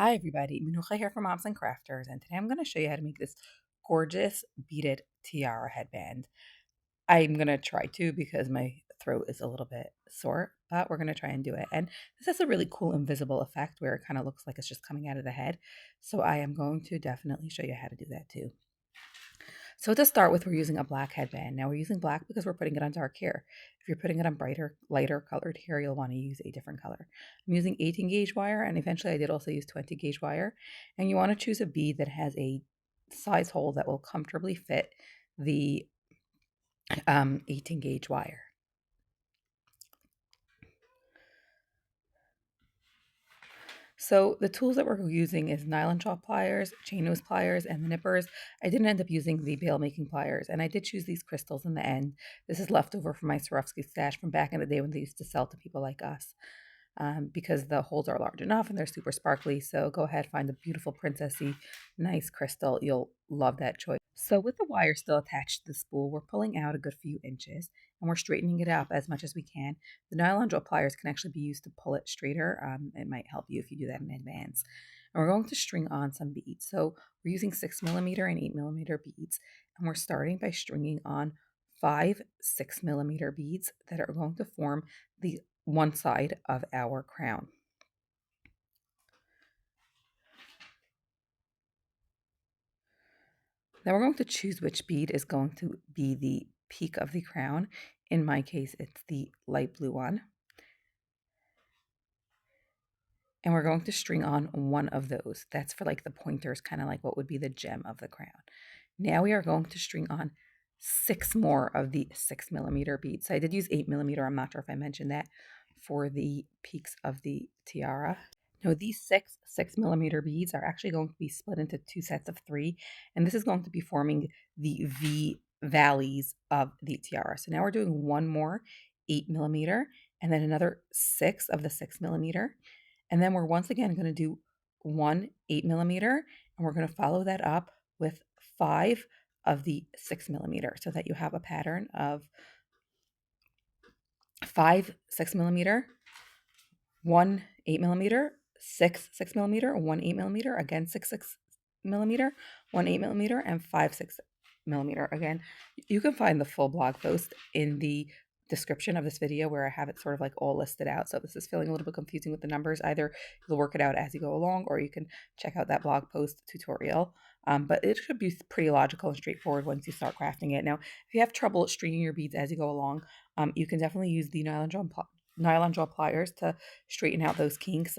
Hi everybody, Minucha here from Moms and Crafters, and today I'm going to show you how to make this gorgeous beaded tiara headband. I'm going to try to because my throat is a little bit sore, but we're going to try and do it. And this has a really cool invisible effect where it kind of looks like it's just coming out of the head. So I am going to definitely show you how to do that too. So to start with, we're using a black headband. Now we're using black because we're putting it on dark hair. If you're putting it on brighter, lighter colored hair, you'll want to use a different color. I'm using 18 gauge wire, and eventually I did also use 20 gauge wire. And you want to choose a bead that has a size hole that will comfortably fit the 18 gauge wire. So the tools that we're using is nylon chalk pliers, chain nose pliers, and the nippers. I didn't end up using the bail making pliers, and I did choose these crystals in the end. This is leftover from my Swarovski stash from back in the day when they used to sell to people like us. Because the holes are large enough and they're super sparkly. So go ahead, find a beautiful princessy, nice crystal. You'll love that choice. So with the wire still attached to the spool, we're pulling out a good few inches and we're straightening it up as much as we can. The nylon drill pliers can actually be used to pull it straighter. It might help you if you do that in advance. And we're going to string on some beads. So we're using 6mm and 8mm beads, and we're starting by stringing on 5 6mm beads that are going to form the one side of our crown. Now we're going to choose which bead is going to be the peak of the crown. In my case, it's the light blue one. And we're going to string on one of those. That's for like the pointers, kind of like what would be the gem of the crown. Now we are going to string on 6 more of the 6mm beads. So I did use 8mm. I'm not sure if I mentioned that for the peaks of the tiara. Now these 6mm beads are actually going to be split into 2 sets of 3, and this is going to be forming the V valleys of the tiara. So now we're doing one more 8mm and then another 6 of the 6mm. And then we're once again going to do one 8mm, and we're going to follow that up with 5 of the 6mm so that you have a pattern of 5 6mm, 1 8mm, 6 6mm, 1 8mm, again 6 6mm, 1 8mm, and 5 6mm. Again, you can find the full blog post in the description of this video where I have it sort of like all listed out. So if this is feeling a little bit confusing with the numbers, either you'll work it out as you go along or you can check out that blog post tutorial. But it should be pretty logical and straightforward once you start crafting it. Now, if you have trouble stringing your beads as you go along, you can definitely use the nylon jaw pliers to straighten out those kinks.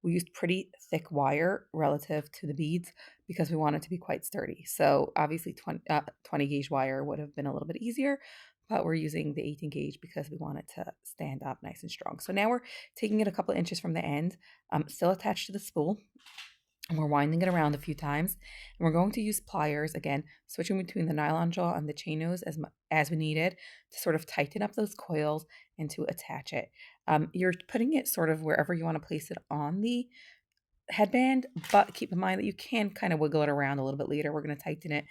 We used pretty thick wire relative to the beads because we want it to be quite sturdy. So obviously 20 gauge wire would have been a little bit easier, but we're using the 18 gauge because we want it to stand up nice and strong. So now we're taking it a couple of inches from the end, still attached to the spool. And we're winding it around a few times. And we're going to use pliers, again, switching between the nylon jaw and the chain nose as we needed to sort of tighten up those coils and to attach it. You're putting it sort of wherever you want to place it on the headband, but keep in mind that you can kind of wiggle it around a little bit later. We're going to tighten it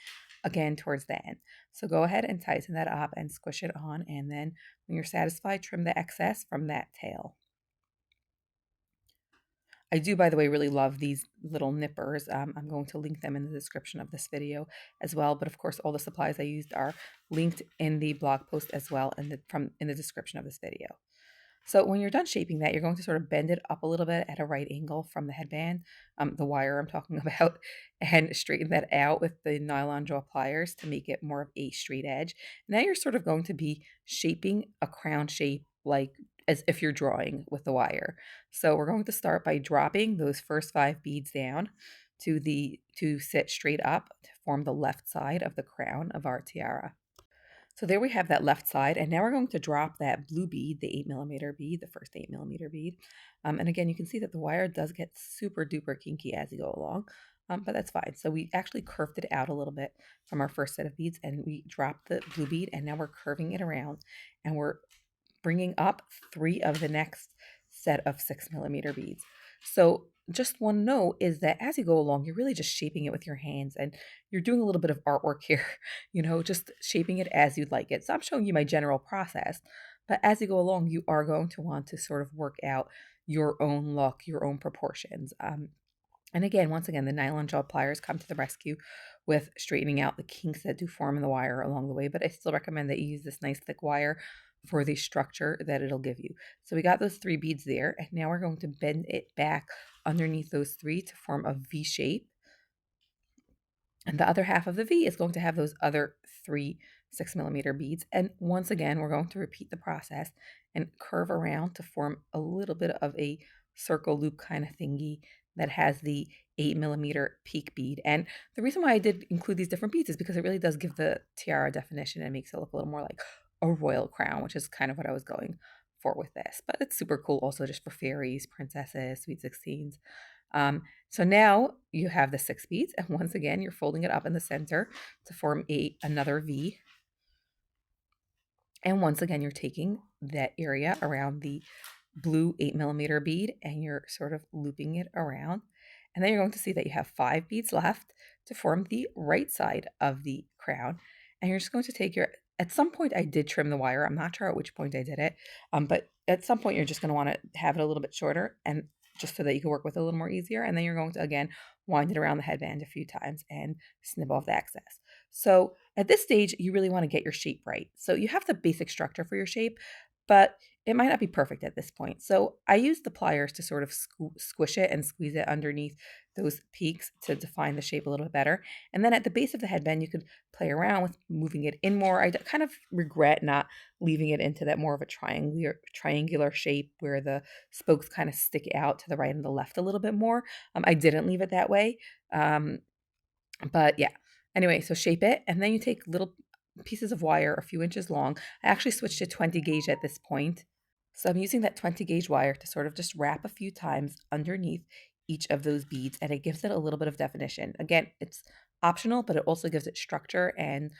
again towards the end. So go ahead and tighten that up and squish it on. And then when you're satisfied, trim the excess from that tail. I do, by the way, really love these little nippers. I'm going to link them in the description of this video as well. But of course, all the supplies I used are linked in the blog post as well in the description of this video. So when you're done shaping that, you're going to sort of bend it up a little bit at a right angle from the headband, the wire I'm talking about, and straighten that out with the nylon jaw pliers to make it more of a straight edge. Now you're sort of going to be shaping a crown shape like as if you're drawing with the wire. So we're going to start by dropping those first 5 beads down to sit straight up to form the left side of the crown of our tiara. So there we have that left side, and now we're going to drop that blue bead, the 8mm bead, the first 8mm bead. And again, you can see that the wire does get super duper kinky as you go along, but that's fine. So we actually curved it out a little bit from our first set of beads, and we dropped the blue bead, and now we're curving it around, and we're bringing up 3 of the next set of 6mm beads. So just one note is that as you go along, you're really just shaping it with your hands and you're doing a little bit of artwork here, just shaping it as you'd like it. So I'm showing you my general process, but as you go along, you are going to want to sort of work out your own look, your own proportions. And again, once again, the nylon gel pliers come to the rescue with straightening out the kinks that do form in the wire along the way, but I still recommend that you use this nice thick wire for the structure that it'll give you. So we got those 3 beads there, and now we're going to bend it back underneath those 3 to form a V shape. And the other half of the V is going to have those other 3 6mm beads. And once again, we're going to repeat the process and curve around to form a little bit of a circle loop kind of thingy that has the 8mm peak bead. And the reason why I did include these different beads is because it really does give the tiara definition and makes it look a little more like a royal crown, which is kind of what I was going for with this. But it's super cool also just for fairies, princesses, sweet 16s. So now you have the 6 beads, and once again, you're folding it up in the center to form another V. And once again, you're taking that area around the blue 8mm bead and you're sort of looping it around. And then you're going to see that you have 5 beads left to form the right side of the crown. And you're just going to take at some point I did trim the wire. I'm not sure at which point I did it. But at some point you're just going to want to have it a little bit shorter and just so that you can work with it a little more easier. And then you're going to, again, wind it around the headband a few times and snip off the excess. So at this stage, you really want to get your shape right. So you have the basic structure for your shape, but it might not be perfect at this point. So I use the pliers to sort of squish it and squeeze it underneath those peaks to define the shape a little bit better. And then at the base of the headband, you could play around with moving it in more. I kind of regret not leaving it into that more of a triangular shape where the spokes kind of stick out to the right and the left a little bit more. I didn't leave it that way. But yeah, anyway, so shape it, and then you take little pieces of wire a few inches long. I actually switched to 20 gauge at this point. So I'm using that 20 gauge wire to sort of just wrap a few times underneath each of those beads, and it gives it a little bit of definition. Again, it's optional, but it also gives it structure and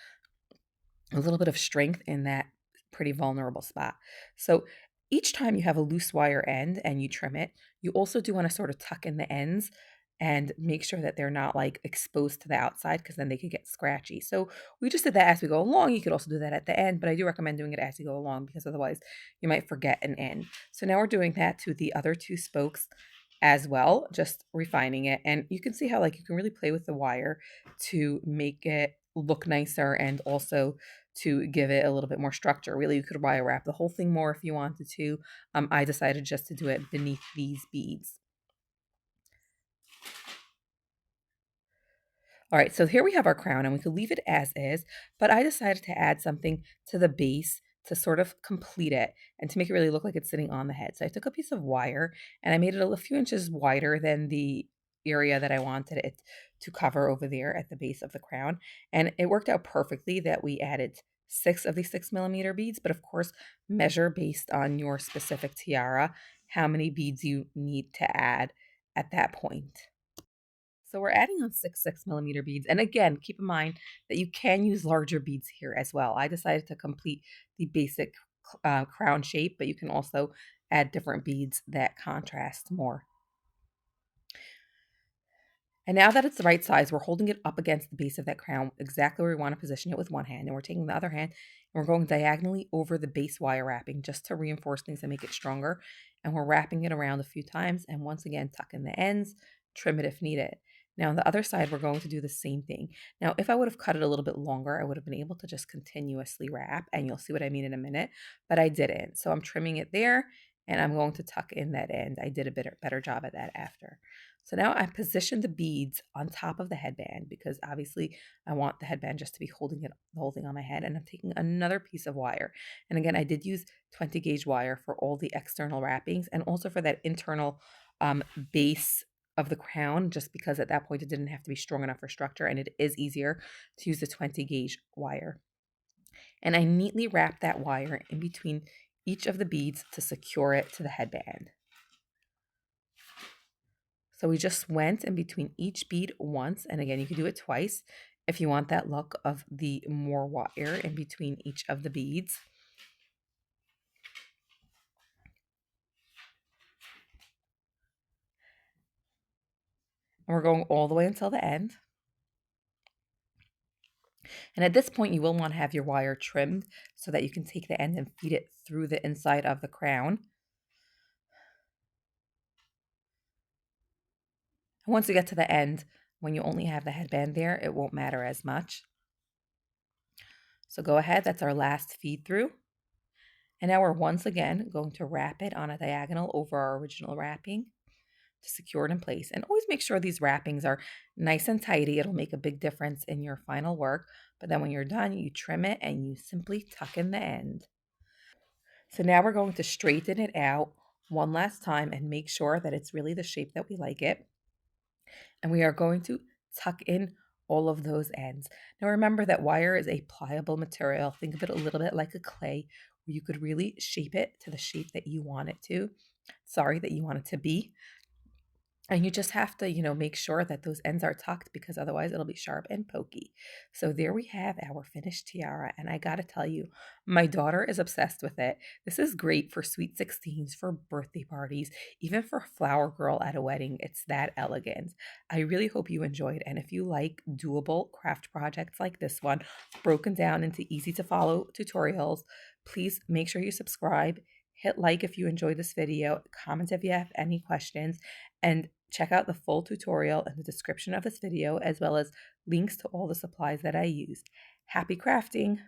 a little bit of strength in that pretty vulnerable spot. So each time you have a loose wire end and you trim it, you also do want to sort of tuck in the ends and make sure that they're not like exposed to the outside because then they could get scratchy. So we just did that as we go along. You could also do that at the end, but I do recommend doing it as you go along because otherwise you might forget an end. So now we're doing that to the other 2 spokes as well, just refining it. And you can see how like you can really play with the wire to make it look nicer and also to give it a little bit more structure. Really, you could wire wrap the whole thing more if you wanted to. I decided just to do it beneath these beads. All right, so here we have our crown and we could leave it as is, but I decided to add something to the base to sort of complete it and to make it really look like it's sitting on the head. So I took a piece of wire and I made it a few inches wider than the area that I wanted it to cover over there at the base of the crown. And it worked out perfectly that we added 6 of these 6mm beads, but of course, measure based on your specific tiara how many beads you need to add at that point. So we're adding on 6 6mm beads. And again, keep in mind that you can use larger beads here as well. I decided to complete the basic crown shape, but you can also add different beads that contrast more. And now that it's the right size, we're holding it up against the base of that crown, exactly where we want to position it with one hand. And we're taking the other hand and we're going diagonally over the base wire wrapping just to reinforce things and make it stronger. And we're wrapping it around a few times. And once again, tuck in the ends, trim it if needed. Now on the other side, we're going to do the same thing. Now, if I would have cut it a little bit longer, I would have been able to just continuously wrap. And you'll see what I mean in a minute. But I didn't. So I'm trimming it there and I'm going to tuck in that end. I did a better job at that after. So now I positioned the beads on top of the headband because obviously I want the headband just to be holding it the whole thing on my head. And I'm taking another piece of wire. And again, I did use 20 gauge wire for all the external wrappings and also for that internal base of the crown, just because at that point it didn't have to be strong enough for structure and it is easier to use the 20 gauge wire. And I neatly wrapped that wire in between each of the beads to secure it to the headband. So we just went in between each bead once, and again, you can do it twice if you want that look of the more wire in between each of the beads. And we're going all the way until the end. And at this point, you will want to have your wire trimmed so that you can take the end and feed it through the inside of the crown. Once you get to the end, when you only have the headband there, it won't matter as much. So go ahead, that's our last feed through. And now we're once again going to wrap it on a diagonal over our original wrapping to secure it in place. And always make sure these wrappings are nice and tidy. It'll make a big difference in your final work. But then when you're done, you trim it and you simply tuck in the end. So now we're going to straighten it out one last time and make sure that it's really the shape that we like it. And we are going to tuck in all of those ends. Now remember that wire is a pliable material. Think of it a little bit like a clay where you could really shape it to the shape that you want it to. Sorry, that you want it to be. And you just have to, make sure that those ends are tucked because otherwise it'll be sharp and pokey. So there we have our finished tiara. And I got to tell you, my daughter is obsessed with it. This is great for sweet 16s, for birthday parties, even for a flower girl at a wedding. It's that elegant. I really hope you enjoyed. And if you like doable craft projects like this one, broken down into easy to follow tutorials, please make sure you subscribe. Hit like if you enjoyed this video, comment if you have any questions, and check out the full tutorial in the description of this video, as well as links to all the supplies that I used. Happy crafting!